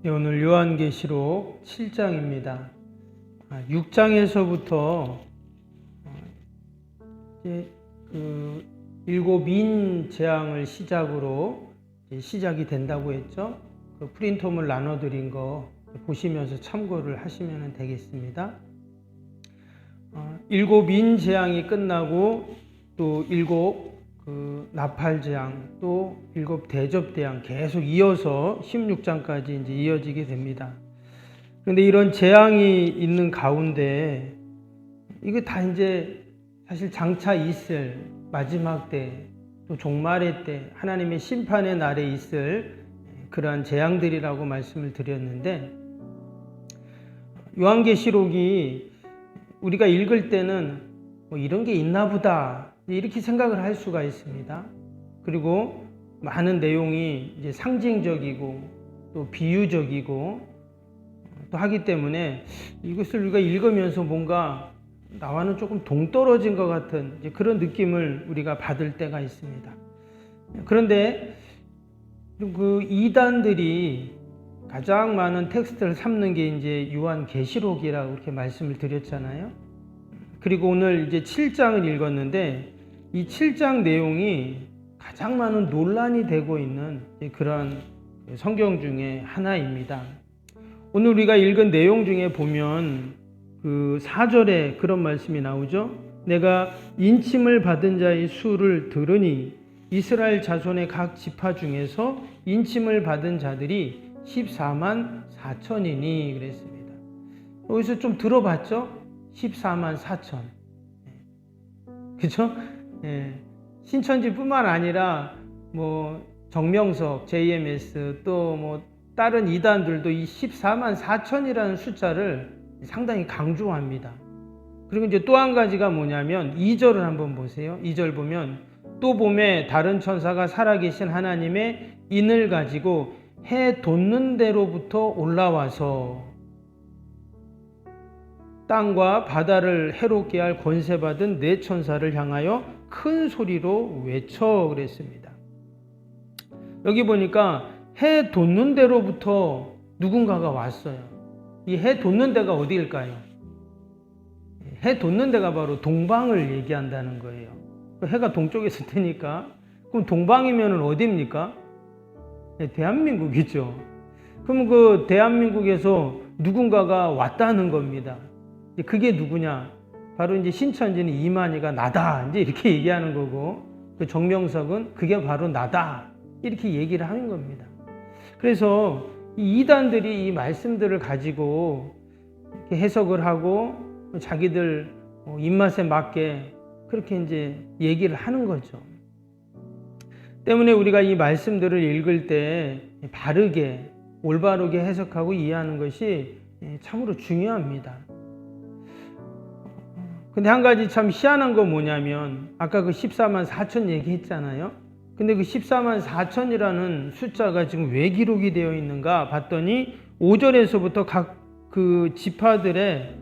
네, 오늘 요한계시록 7장입니다. 6장에서부터 이제 그 일곱 인 재앙을 시작으로 시작이 된다고 했죠. 그 프린트홈을 나눠드린 거 보시면서 참고를 하시면 되겠습니다. 일곱 인 재앙이 끝나고 또 일곱 그 나팔 재앙, 또 일곱 대접 재앙 계속 이어서 16장까지 이제 이어지게 됩니다. 그런데 이런 재앙이 있는 가운데 이거 다 이제 사실 장차 있을 마지막 때, 또 종말의 때, 하나님의 심판의 날에 있을 그러한 재앙들이라고 말씀을 드렸는데, 요한계시록이 우리가 읽을 때는 뭐 이런 게 있나 보다 이렇게 생각을 할 수가 있습니다. 그리고 많은 내용이 이제 상징적이고 또 비유적이고 또 하기 때문에 이것을 우리가 읽으면서 뭔가 나와는 조금 동떨어진 것 같은 그런 느낌을 우리가 받을 때가 있습니다. 그런데 그 이단들이 가장 많은 텍스트를 삼는 게 이제 요한계시록이라고 그렇게 말씀을 드렸잖아요. 그리고 오늘 이제 7장을 읽었는데 이 7장 내용이 가장 많은 논란이 되고 있는 그런 성경 중에 하나입니다. 오늘 우리가 읽은 내용 중에 보면 그 4절에 그런 말씀이 나오죠. 내가 인침을 받은 자의 수를 들으니 이스라엘 자손의 각 지파 중에서 인침을 받은 자들이 14만 4천이니 그랬습니다. 여기서 좀 들어봤죠? 14만 4천. 그죠? 예. 신천지뿐만 아니라 뭐 정명석, JMS 또 뭐 다른 이단들도 이 14만 4천이라는 숫자를 상당히 강조합니다. 그리고 이제 또 한 가지가 뭐냐면 2절을 한번 보세요. 2절 보면 또 봄에 다른 천사가 살아계신 하나님의 인을 가지고 해 돋는 데로부터 올라와서 땅과 바다를 해롭게 할 권세받은 네 천사를 향하여 큰 소리로 외쳐 그랬습니다. 여기 보니까 해 돋는 데로부터 누군가가 왔어요. 이 해 돋는 데가 어디일까요? 해 돋는 데가 바로 동방을 얘기한다는 거예요. 해가 동쪽에서 뜨니까 그럼 동방이면 어디입니까? 대한민국이죠. 그럼 그 대한민국에서 누군가가 왔다는 겁니다. 그게 누구냐? 바로 이제 신천지는 이만희가 나다 이제 이렇게 얘기하는 거고, 그 정명석은 그게 바로 나다 이렇게 얘기를 하는 겁니다. 그래서 이 이단들이 이 말씀들을 가지고 이렇게 해석을 하고 자기들 입맛에 맞게 그렇게 이제 얘기를 하는 거죠. 때문에 우리가 이 말씀들을 읽을 때 바르게 올바르게 해석하고 이해하는 것이 참으로 중요합니다. 근데 한 가지 참 희한한 건 뭐냐면 아까 그 14만 4천 얘기했잖아요. 근데 그 14만 4천이라는 숫자가 지금 왜 기록이 되어 있는가 봤더니 5절에서부터 각 그 지파들의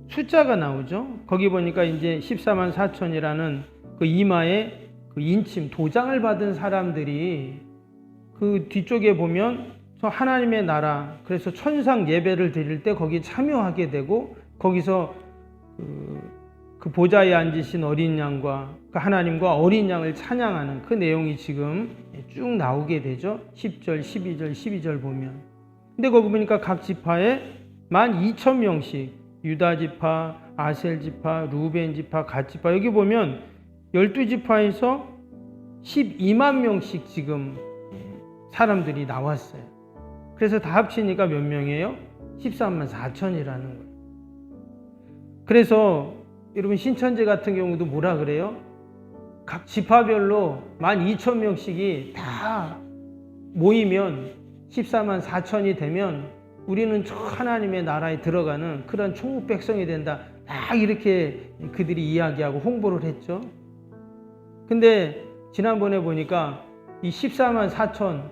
숫자가 나오죠. 거기 보니까 이제 14만 4천이라는 그 이마에 그 인침 도장을 받은 사람들이 그 뒤쪽에 보면 하나님의 나라, 그래서 천상 예배를 드릴 때 거기 참여하게 되고 거기서 그 보좌에 앉으신 어린 양과 그 하나님과 어린 양을 찬양하는 그 내용이 지금 쭉 나오게 되죠. 10절, 12절, 12절 보면. 근데 거기 보니까 각 지파에 12,000명씩 유다 지파, 아셀 지파, 루벤 지파, 갓 지파 여기 보면 12지파에서 12만 명씩 지금 사람들이 나왔어요. 그래서 다 합치니까 몇 명이에요? 13만 4천이라는 거예요. 그래서 여러분 신천지 같은 경우도 뭐라 그래요? 각 지파별로 12,000명씩이 다 모이면 14만 4천이 되면 우리는 저 하나님의 나라에 들어가는 그런 천국 백성이 된다. 막 이렇게 그들이 이야기하고 홍보를 했죠. 근데 지난번에 보니까 이 14만 4천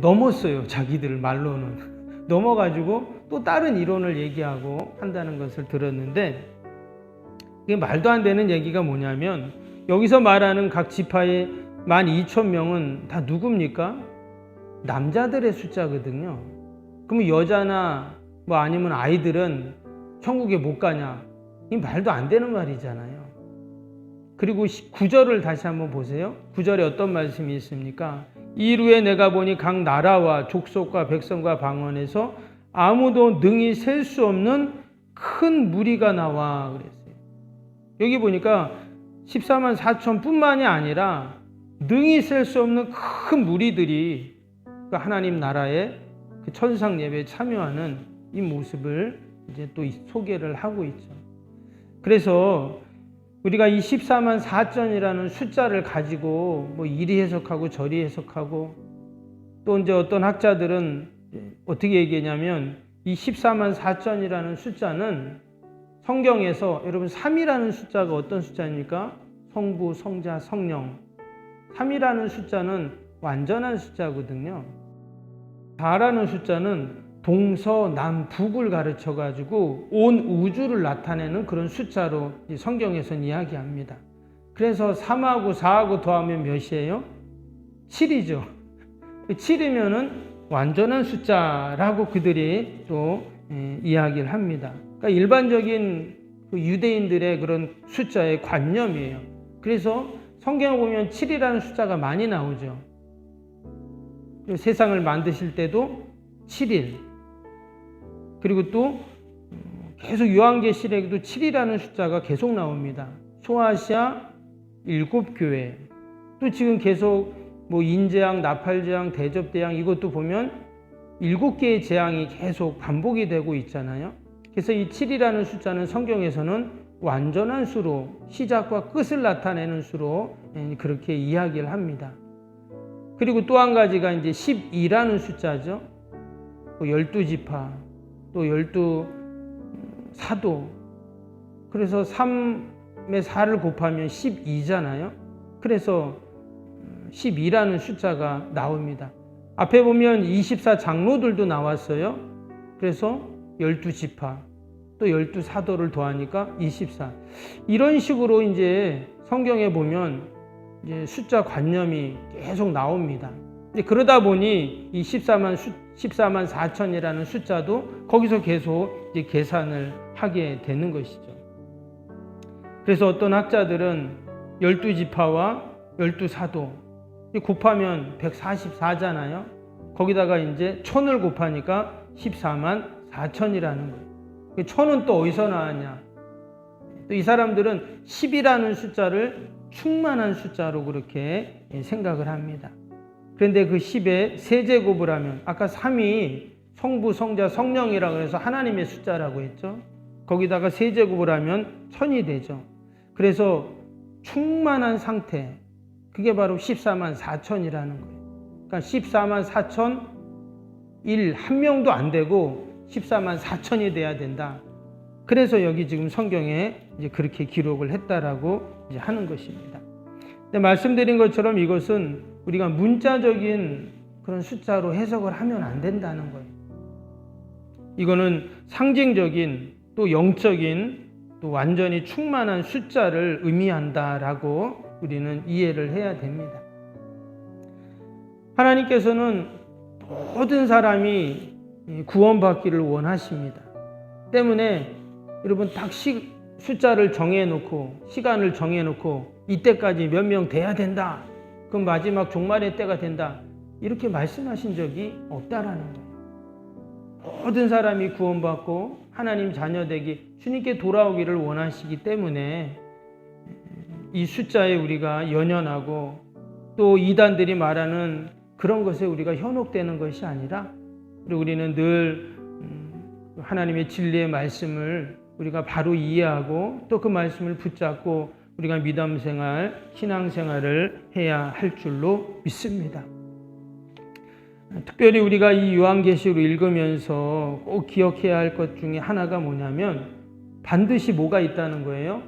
넘었어요. 자기들 말로는. 넘어가지고 또 다른 이론을 얘기하고 한다는 것을 들었는데 이게 말도 안 되는 얘기가 뭐냐면 여기서 말하는 각 지파의 12,000명은 다 누굽니까? 남자들의 숫자거든요. 그러면 여자나 뭐 아니면 아이들은 천국에 못 가냐? 이 말도 안 되는 말이잖아요. 그리고 9절을 다시 한번 보세요. 9절에 어떤 말씀이 있습니까? 이루에 내가 보니 각 나라와 족속과 백성과 방언에서 아무도 능히 셀 수 없는 큰 무리가 나와 그랬어요. 여기 보니까 14만 4천 뿐만이 아니라 능히 셀 수 없는 큰 무리들이 하나님 나라의 그 천상 예배에 참여하는 이 모습을 이제 또 소개를 하고 있죠. 그래서 우리가 이 14만 4천이라는 숫자를 가지고 뭐 이리 해석하고 저리 해석하고 또 이제 어떤 학자들은 어떻게 얘기하냐면 이 14만 4천이라는 숫자는 성경에서 여러분 3이라는 숫자가 어떤 숫자입니까? 성부, 성자, 성령. 3이라는 숫자는 완전한 숫자거든요. 4라는 숫자는 동서남북을 가르쳐 가지고 온 우주를 나타내는 그런 숫자로 성경에서는 이야기합니다. 그래서 3하고 4하고 더하면 몇이에요? 7이죠. 7이면은 완전한 숫자라고 그들이 또 이야기를 합니다. 그러니까 일반적인 그 유대인들의 그런 숫자의 관념이에요. 그래서 성경을 보면 7이라는 숫자가 많이 나오죠. 세상을 만드실 때도 7일. 그리고 또 계속 요한계시록에도 7이라는 숫자가 계속 나옵니다. 소아시아 7교회. 또 지금 계속 뭐 인재앙, 나팔재앙, 대접대앙 이것도 보면 7개의 재앙이 계속 반복이 되고 있잖아요. 그래서 이 7이라는 숫자는 성경에서는 완전한 수로 시작과 끝을 나타내는 수로 그렇게 이야기를 합니다. 그리고 또 한 가지가 이제 12라는 숫자죠. 12지파, 또 12사도. 그래서 3에 4를 곱하면 12잖아요. 그래서 12라는 숫자가 나옵니다. 앞에 보면 24 장로들도 나왔어요. 그래서 12지파, 또 12사도를 더하니까 24. 이런 식으로 이제 성경에 보면 이제 숫자 관념이 계속 나옵니다. 그러다 보니 이 14만 4천이라는 숫자도 거기서 계속 이제 계산을 하게 되는 것이죠. 그래서 어떤 학자들은 12지파와 12사도 곱하면 144잖아요. 거기다가 이제 1000을 곱하니까 14만 4천이라는 거예요. 1000은 또 어디서 나왔냐? 또 이 사람들은 10이라는 숫자를 충만한 숫자로 그렇게 생각을 합니다. 그런데 그 10에 세제곱을 하면 아까 3이 성부, 성자, 성령이라고 해서 하나님의 숫자라고 했죠. 거기다가 세제곱을 하면 1000이 되죠. 그래서 충만한 상태, 그게 바로 14만 4천이라는 거예요. 그러니까 14만 4천 1한 명도 안 되고 14만 4천이 돼야 된다. 그래서 여기 지금 성경에 이제 그렇게 기록을 했다라고 이제 하는 것입니다. 근데 말씀드린 것처럼 이것은 우리가 문자적인 그런 숫자로 해석을 하면 안 된다는 거예요. 이거는 상징적인 또 영적인 또 완전히 충만한 숫자를 의미한다라고 우리는 이해를 해야 됩니다. 하나님께서는 모든 사람이 구원받기를 원하십니다. 때문에 여러분 딱 숫자를 정해놓고 시간을 정해놓고 이때까지 몇 명 돼야 된다. 그럼 마지막 종말의 때가 된다. 이렇게 말씀하신 적이 없다라는 거예요. 모든 사람이 구원받고 하나님 자녀되기 주님께 돌아오기를 원하시기 때문에 이 숫자에 우리가 연연하고 또 이단들이 말하는 그런 것에 우리가 현혹되는 것이 아니라 우리는 늘 하나님의 진리의 말씀을 우리가 바로 이해하고 또 그 말씀을 붙잡고 우리가 믿음생활, 신앙생활을 해야 할 줄로 믿습니다. 특별히 우리가 이 요한계시록을 읽으면서 꼭 기억해야 할 것 중에 하나가 뭐냐면 반드시 뭐가 있다는 거예요?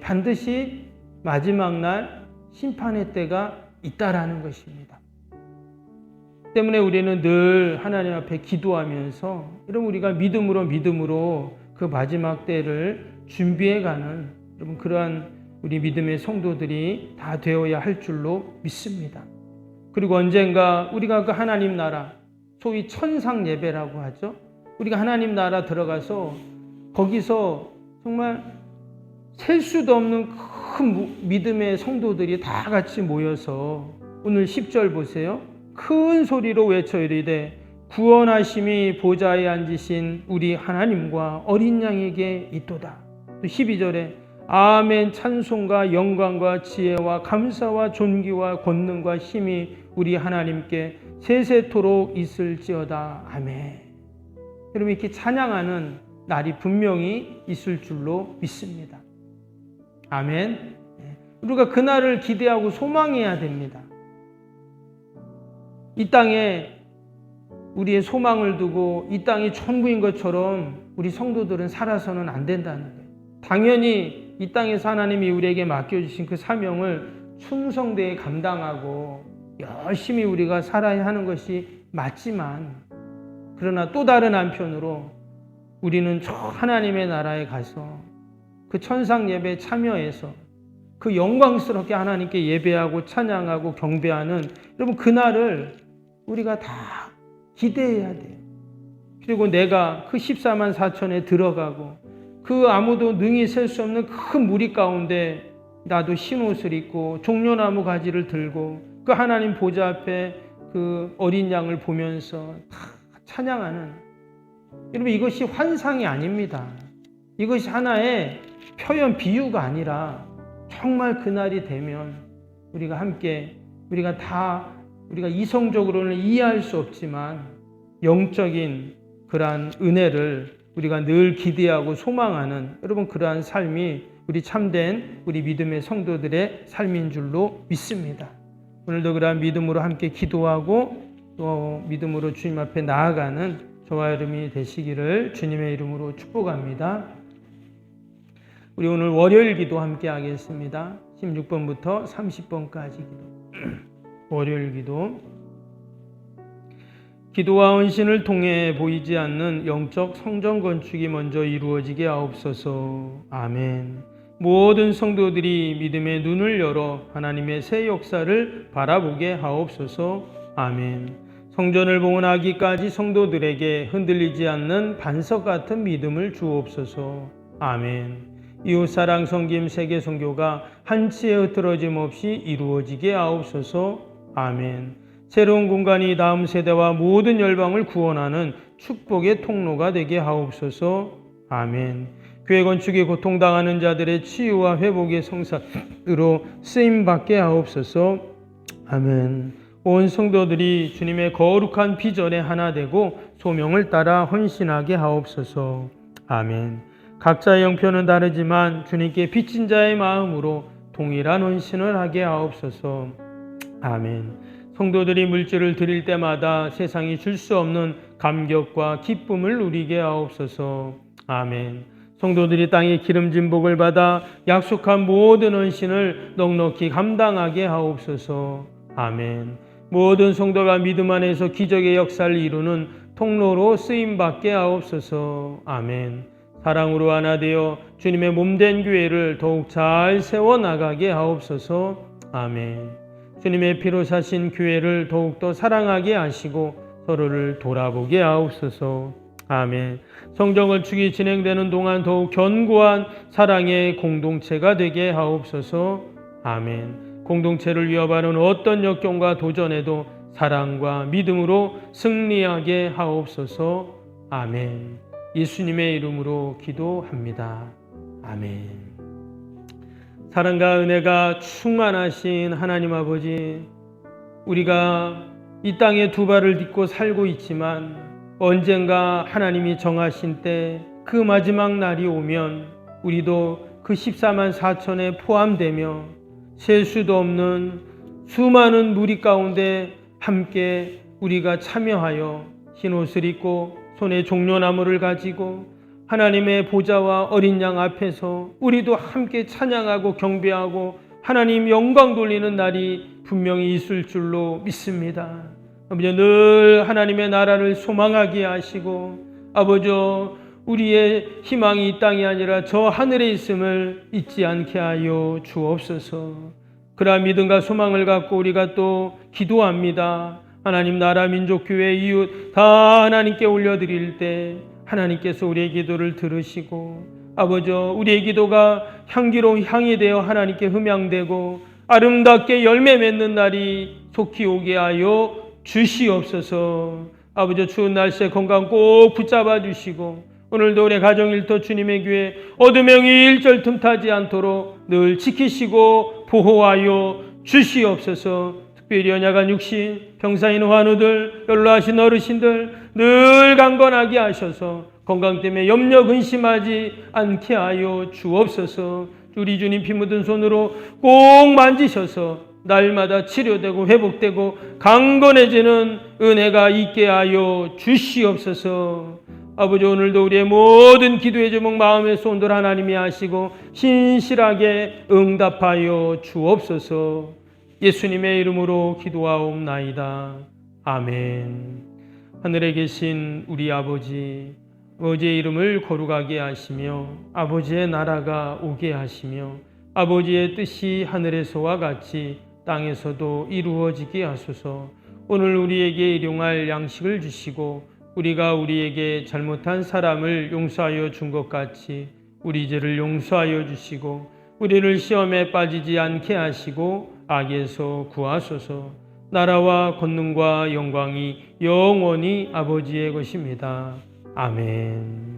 반드시 마지막 날 심판의 때가 있다라는 것입니다. 때문에 우리는 늘 하나님 앞에 기도하면서 여러분 우리가 믿음으로 그 마지막 때를 준비해가는 여러분 그러한 우리 믿음의 성도들이 다 되어야 할 줄로 믿습니다. 그리고 언젠가 우리가 그 하나님 나라 소위 천상 예배라고 하죠. 우리가 하나님 나라 들어가서 거기서 정말 셀 수도 없는 큰 믿음의 성도들이 다 같이 모여서 오늘 10절 보세요. 큰 소리로 외쳐 이르되 구원하심이 보좌에 앉으신 우리 하나님과 어린 양에게 있도다. 또 12절에 아멘 찬송과 영광과 지혜와 감사와 존귀와 권능과 힘이 우리 하나님께 세세토록 있을지어다. 아멘. 여러분 이렇게 찬양하는 날이 분명히 있을 줄로 믿습니다. 아멘. 우리가 그날을 기대하고 소망해야 됩니다. 이 땅에 우리의 소망을 두고 이 땅이 천국인 것처럼 우리 성도들은 살아서는 안 된다는 거예요. 당연히 이 땅에서 하나님이 우리에게 맡겨주신 그 사명을 충성되게 감당하고 열심히 우리가 살아야 하는 것이 맞지만, 그러나 또 다른 한편으로 우리는 저 하나님의 나라에 가서 그 천상 예배에 참여해서 그 영광스럽게 하나님께 예배하고 찬양하고 경배하는, 여러분 그날을 우리가 다 기대해야 돼요. 그리고 내가 그 14만 4천에 들어가고 그 아무도 능히 셀 수 없는 큰 무리 가운데 나도 흰옷을 입고 종려나무 가지를 들고 그 하나님 보좌 앞에 그 어린 양을 보면서 다 찬양하는, 여러분 이것이 환상이 아닙니다. 이것이 하나의 표현 비유가 아니라 정말 그날이 되면 우리가 함께 우리가 이성적으로는 이해할 수 없지만 영적인 그러한 은혜를 우리가 늘 기대하고 소망하는, 여러분 그러한 삶이 우리 참된 우리 믿음의 성도들의 삶인 줄로 믿습니다. 오늘도 그러한 믿음으로 함께 기도하고 또 믿음으로 주님 앞에 나아가는 저와 여러분이 되시기를 주님의 이름으로 축복합니다. 우리 오늘 월요일 기도 함께 하겠습니다. 16번부터 30번까지 기도. 월요일 기도. 기도와 헌신을 통해 보이지 않는 영적 성전 건축이 먼저 이루어지게 하옵소서. 아멘. 모든 성도들이 믿음의 눈을 열어 하나님의 새 역사를 바라보게 하옵소서. 아멘. 성전을 봉헌하기까지 성도들에게 흔들리지 않는 반석 같은 믿음을 주옵소서. 아멘. 이웃사랑 섬김 세계 선교가 한치의 흐트러짐 없이 이루어지게 하옵소서. 아멘. 새로운 공간이 다음 세대와 모든 열방을 구원하는 축복의 통로가 되게 하옵소서. 아멘. 교회 건축에 고통당하는 자들의 치유와 회복의 성사로 쓰임받게 하옵소서. 아멘. 온 성도들이 주님의 거룩한 비전에 하나 되고 소명을 따라 헌신하게 하옵소서. 아멘. 각자의 형편은 다르지만 주님께 빚진 자의 마음으로 동일한 헌신을 하게 하옵소서. 아멘. 성도들이 물질을 드릴 때마다 세상이 줄 수 없는 감격과 기쁨을 누리게 하옵소서. 아멘. 성도들이 땅의 기름진 복을 받아 약속한 모든 헌신을 넉넉히 감당하게 하옵소서. 아멘. 모든 성도가 믿음 안에서 기적의 역사를 이루는 통로로 쓰임받게 하옵소서. 아멘. 사랑으로 하나 되어 주님의 몸된 교회를 더욱 잘 세워나가게 하옵소서. 아멘. 주님의 피로 사신 교회를 더욱더 사랑하게 하시고 서로를 돌아보게 하옵소서. 아멘. 성전 건축이 진행되는 동안 더욱 견고한 사랑의 공동체가 되게 하옵소서. 아멘. 공동체를 위협하는 어떤 역경과 도전에도 사랑과 믿음으로 승리하게 하옵소서. 아멘. 예수님의 이름으로 기도합니다. 아멘. 사랑과 은혜가 충만하신 하나님 아버지, 우리가 이 땅에 두 발을 딛고 살고 있지만 언젠가 하나님이 정하신 때 그 마지막 날이 오면 우리도 그 14만 4천에 포함되며 셀 수도 없는 수많은 무리 가운데 함께 우리가 참여하여 흰옷을 입고 손에 종려나무를 가지고 하나님의 보좌와 어린 양 앞에서 우리도 함께 찬양하고 경배하고 하나님 영광 돌리는 날이 분명히 있을 줄로 믿습니다. 아버지, 늘 하나님의 나라를 소망하게 하시고 아버지, 우리의 희망이 이 땅이 아니라 저 하늘에 있음을 잊지 않게 하여 주옵소서. 그러한 믿음과 소망을 갖고 우리가 또 기도합니다. 하나님 나라 민족 교회 이웃 다 하나님께 올려드릴 때 하나님께서 우리의 기도를 들으시고 아버지 우리의 기도가 향기로운 향이 되어 하나님께 흠향되고 아름답게 열매 맺는 날이 속히 오게 하여 주시옵소서. 아버지 추운 날씨에 건강 꼭 붙잡아 주시고 오늘도 우리 가정일터 주님의 교회 어둠의 일절 틈타지 않도록 늘 지키시고 보호하여 주시옵소서. 특별히 연약한 육신, 병사인 환우들, 연로하신 어르신들 늘 강건하게 하셔서 건강 때문에 염려 근심하지 않게 하여 주옵소서. 우리 주님 피 묻은 손으로 꼭 만지셔서 날마다 치료되고 회복되고 강건해지는 은혜가 있게 하여 주시옵소서. 아버지 오늘도 우리의 모든 기도의 제목 마음의 손들 하나님이 하시고 신실하게 응답하여 주옵소서. 예수님의 이름으로 기도하옵나이다. 아멘. 하늘에 계신 우리 아버지, 아버지의 이름을 거룩하게 하시며 아버지의 나라가 오게 하시며 아버지의 뜻이 하늘에서와 같이 땅에서도 이루어지게 하소서. 오늘 우리에게 일용할 양식을 주시고 우리가 우리에게 잘못한 사람을 용서하여 준 것 같이 우리 죄를 용서하여 주시고 우리를 시험에 빠지지 않게 하시고 악에서 구하소서. 나라와 권능과 영광이 영원히 아버지의 것입니다. 아멘.